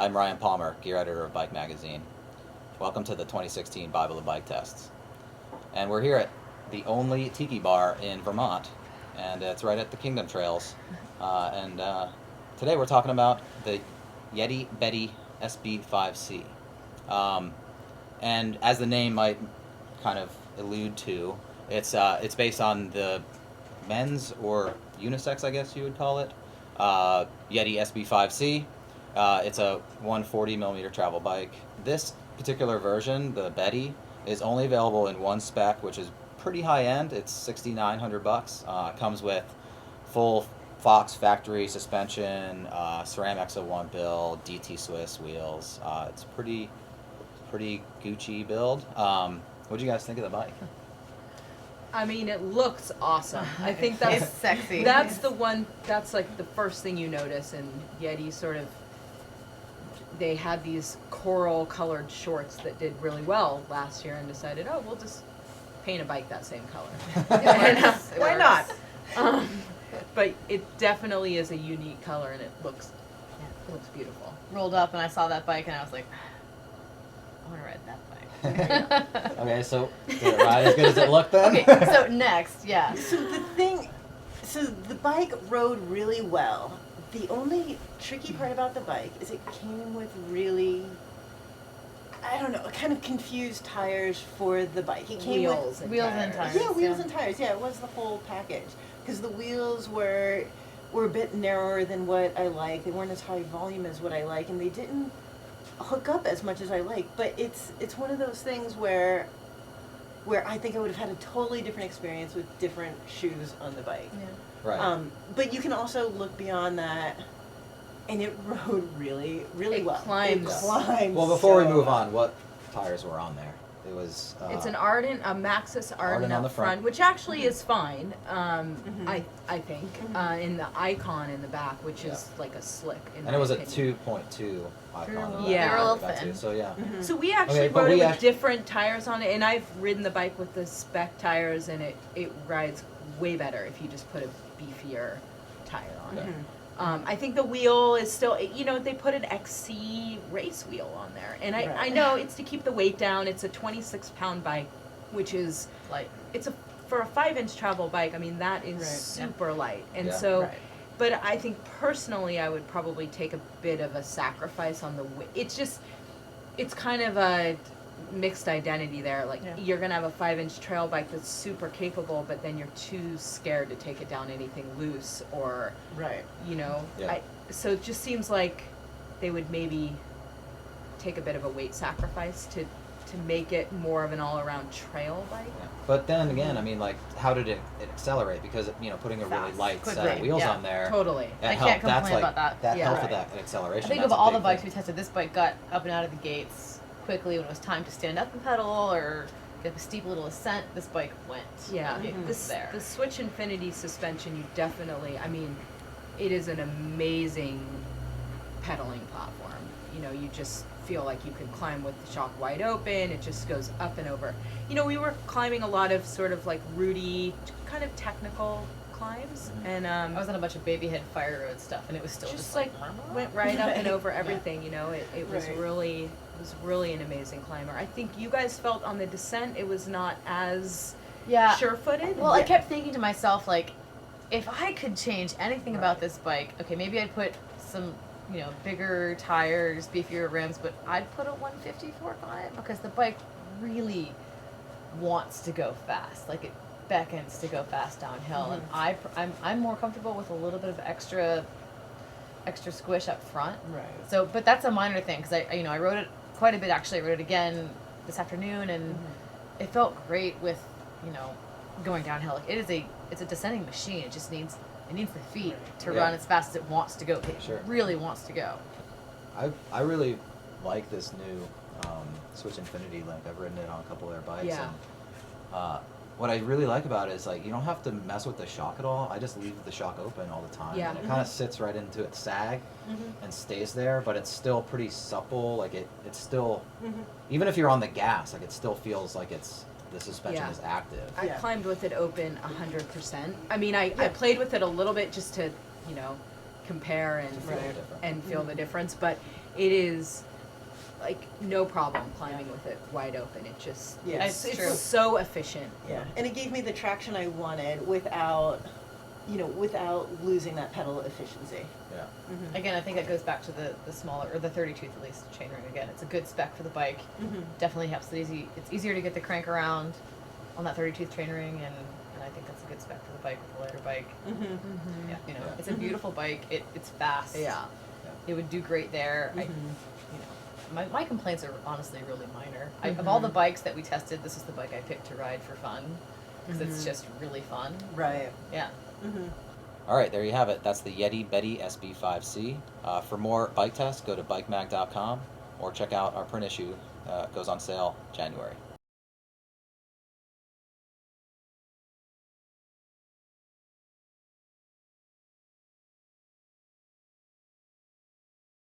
I'm Ryan Palmer, gear editor of Bike Magazine. Welcome to the 2016 Bible of Bike Tests. And we're here at the only tiki bar in Vermont, and it's right at the Kingdom Trails. Today we're talking about the Yeti Beti SB5C. And as the name might kind of allude to, it's based on the men's or unisex, I guess you would call it, Yeti SB5C. It's a 140 millimeter travel bike. This particular version, the Beti, is only available in one spec, which is pretty high end. It's $6,900. Comes with full Fox factory suspension, Ceram X01 build, DT Swiss wheels. It's pretty Gucci build. What do you guys think of the bike? I mean, it looks awesome. I think that's it's sexy. That's the one. That's like the first thing you notice. And Yeti sort of, they had these coral colored shorts that did really well last year, and decided, oh, we'll just paint a bike that same color. Why not? But it definitely is a unique color, and it looks beautiful. Rolled up and I saw that bike and I was like, I want to ride that bike. Okay, so did it ride as good as it looked then? Okay, so next, yeah. So the bike rode really well. The only tricky part about the bike is it came with really, I don't know, kind of confused tires for the bike. It came Wheels with and tires. Yeah, wheels and tires. Yeah, it was the whole package. Because the wheels were a bit narrower than what I like. They weren't as high volume as what I like, and they didn't hook up as much as I like. But it's one of those things where I think I would have had a totally different experience with different shoes on the bike. Yeah. Right. But you can also look beyond that, and it rode really, really well. Climbs. It climbs. Well, before we so move well. on, what tires were on there? It was. It's an Ardent, a Maxxis Ardent on up the front. which actually is fine. I think in the Icon in the back, which is like a slick. In And it was a my opinion. 2.2 Icon. Yeah. They're a little Got thin. to, so yeah. So we actually Okay, but rode it we with act- different tires on it, and I've ridden the bike with the spec tires, and it rides way better if you just put a beefier tire on it. I think the wheel is still, they put an XC race wheel on there, and I Right. know it's to keep the weight down. It's a 26-pound bike, which is Like, for a 5-inch travel bike. I mean, that is Right. super light, and Yeah. so. Right. But I think personally, I would probably take a bit of a sacrifice on the weight. It's kind of a mixed identity there. Like, Yeah. you're gonna have a 5-inch trail bike that's super capable, but then you're too scared to take it down anything loose, or Right. Yeah. so it just seems like they would maybe take a bit of a weight sacrifice to make it more of an all-around trail bike. Yeah. But then again, I mean, like, how did it accelerate? Because putting a really Fast, light set quickly, of wheels yeah. on there, Totally. that I helped. can't That's complain like about that. Yeah. helped with Right. that acceleration. I think That's of a all big the bikes thing. we tested, this bike got up and out of the gates quickly when it was time to stand up and pedal or get a steep little ascent. This bike went. Yeah, It was there. the Switch Infinity suspension, you definitely, I mean, it is an amazing pedaling platform. You just feel like you could climb with the shock wide open. It just goes up and over. We were climbing a lot of sort of like rooty, kind of technical climbs, and I was on a bunch of baby head fire road stuff, and it was still just like went right up and over everything. It was Right. really an amazing climber. I think you guys felt on the descent it was not as yeah. sure-footed. Well, I kept thinking to myself, like, if I could change anything about this bike, okay, maybe I'd put some, bigger tires, beefier rims, but I'd put a 150 fork on it because the bike really wants to go fast. Like, it beckons to go fast downhill, and I'm more comfortable with a little bit of extra squish up front. Right. So, but that's a minor thing because I rode it quite a bit. Actually, I rode it again this afternoon, and it felt great with going downhill. Like, it's a descending machine. It just needs the feet to Yeah. run as fast as it wants to go. It Sure. really wants to go. I really like this new Switch Infinity Link. I've ridden it on a couple of their bikes. Yeah. And, what I really like about it is, like, you don't have to mess with the shock at all. I just leave the shock open all the time. Yeah. And it kind of sits right into its sag and stays there, but it's still pretty supple. Like, it's still, even if you're on the gas, like, it still feels like the suspension Yeah. is active. I Yeah. climbed with it open 100%. I mean, I Yeah. played with it a little bit just to, compare and Feel the difference. and feel the difference. But it is like no problem climbing with it wide open. It just Yeah. It's it's true. so efficient. Yeah, and it gave me the traction I wanted without, without losing that pedal efficiency. Yeah. Mm-hmm. Again, I think that goes back to the smaller, or the 30 tooth at least chainring. Again, it's a good spec for the bike. Mm-hmm. Definitely helps it easy. It's easier to get the crank around on that 30 tooth chainring, and I think that's a good spec for the bike with a lighter bike. Mm-hmm. Mm-hmm. Yeah, Yeah. it's a beautiful bike. It's fast. Yeah. It would do great there. Mm-hmm. My complaints are honestly really minor. Of Mhm. all the bikes that we tested, this is the bike I picked to ride for fun because it's Mhm. just really fun. Right. Yeah. Mm-hmm. All right, there you have it. That's the Yeti Beti SB5C. For more bike tests, go to bikemag.com or check out our print issue. It goes on sale January.